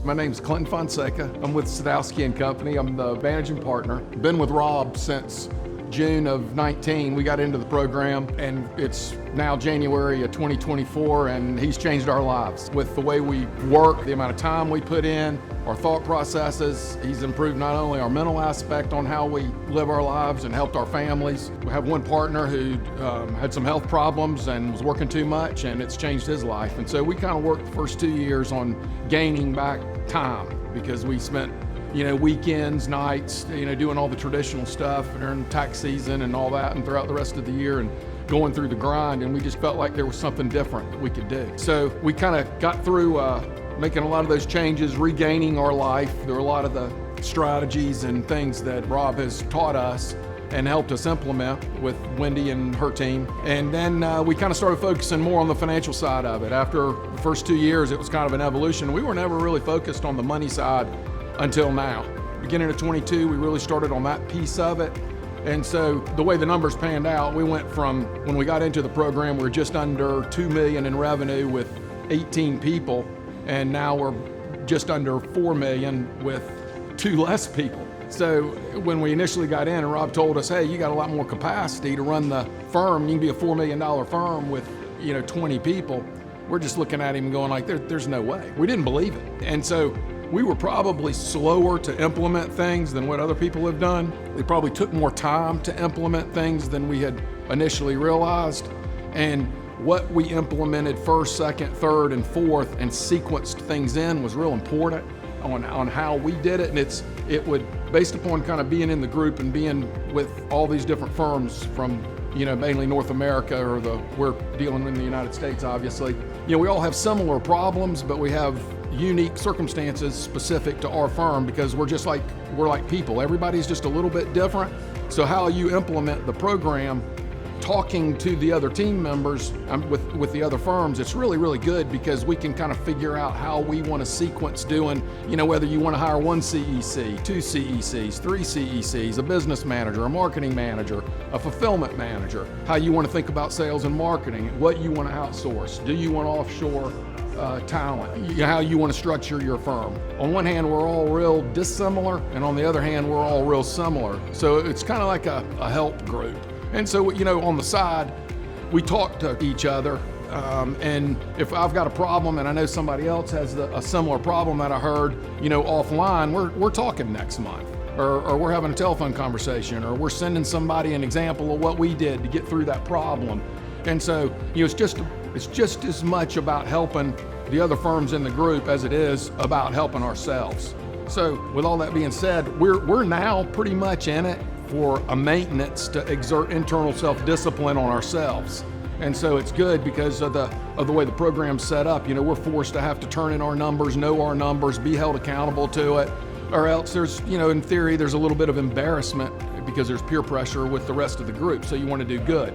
My name's Clinton Fonseca. I'm with Sadowski Company. I'm the managing partner. Been with Rob since June of 19. We got into the program, and it's now January of 2024, and he's changed our lives. With the way we work, the amount of time we put in, our thought processes, he's improved not only our mental aspect on how we live our lives and helped our families. We have one partner who had some health problems and was working too much, and it's changed his life. And so we kind of worked the first 2 years on gaining back time, because we spent weekends, nights, doing all the traditional stuff during tax season and all that, and throughout the rest of the year, and going through the grind, and we just felt like there was something different that we could do. So we kind of got through making a lot of those changes, regaining our life. There were a lot of the strategies and things that Rob has taught us and helped us implement with Wendy and her team. And then we kind of started focusing more on the financial side of it. After the first 2 years, it was kind of an evolution. We were never really focused on the money side until now. Beginning of 22, we really started on that piece of it. And so the way the numbers panned out, we went from, when we got into the program, we were just under $2 million in revenue with 18 people, and now we're just under $4 million with 2 less people. So when we initially got in and Rob told us, hey, you got a lot more capacity to run the firm, you can be a $4 million firm with 20 people, we're just looking at him going like, there's no way. We didn't believe it. And so we were probably slower to implement things than what other people have done. It probably took more time to implement things than we had initially realized. And what we implemented first, second, third, and fourth and sequenced things in was real important on how we did it. And it would, based upon kind of being in the group and being with all these different firms from mainly North America, or we're dealing in the United States, obviously. We all have similar problems, but we have unique circumstances specific to our firm, because we're like people. Everybody's just a little bit different. So how you implement the program, talking to the other team members with the other firms, it's really, really good, because we can kind of figure out how we want to sequence doing, whether you want to hire 1 CEC, 2 CECs, 3 CECs, a business manager, a marketing manager, a fulfillment manager, how you want to think about sales and marketing, what you want to outsource, do you want offshore talent, how you want to structure your firm. On one hand, we're all real dissimilar, and on the other hand, we're all real similar. So it's kind of like a help group. And so, on the side, we talk to each other, and if I've got a problem and I know somebody else has a similar problem that I heard, offline, we're talking next month, or we're having a telephone conversation, or we're sending somebody an example of what we did to get through that problem. And so, it's just as much about helping the other firms in the group as it is about helping ourselves. So with all that being said, we're now pretty much in it for a maintenance to exert internal self-discipline on ourselves. And so it's good because of the way the program's set up. We're forced to have to turn in our numbers, know our numbers, be held accountable to it, or else there's, in theory, there's a little bit of embarrassment because there's peer pressure with the rest of the group. So you want to do good.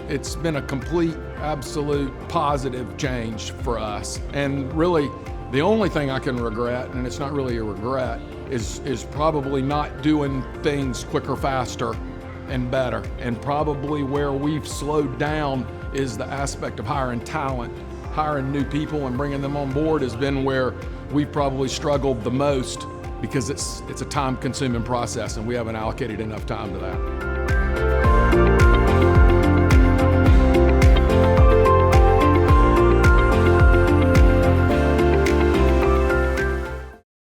It's been a complete, absolute positive change for us. And really, the only thing I can regret, and it's not really a regret, is probably not doing things quicker, faster, and better. And probably where we've slowed down is the aspect of hiring talent. Hiring new people and bringing them on board has been where we've probably struggled the most, because it's a time-consuming process, and we haven't allocated enough time to that.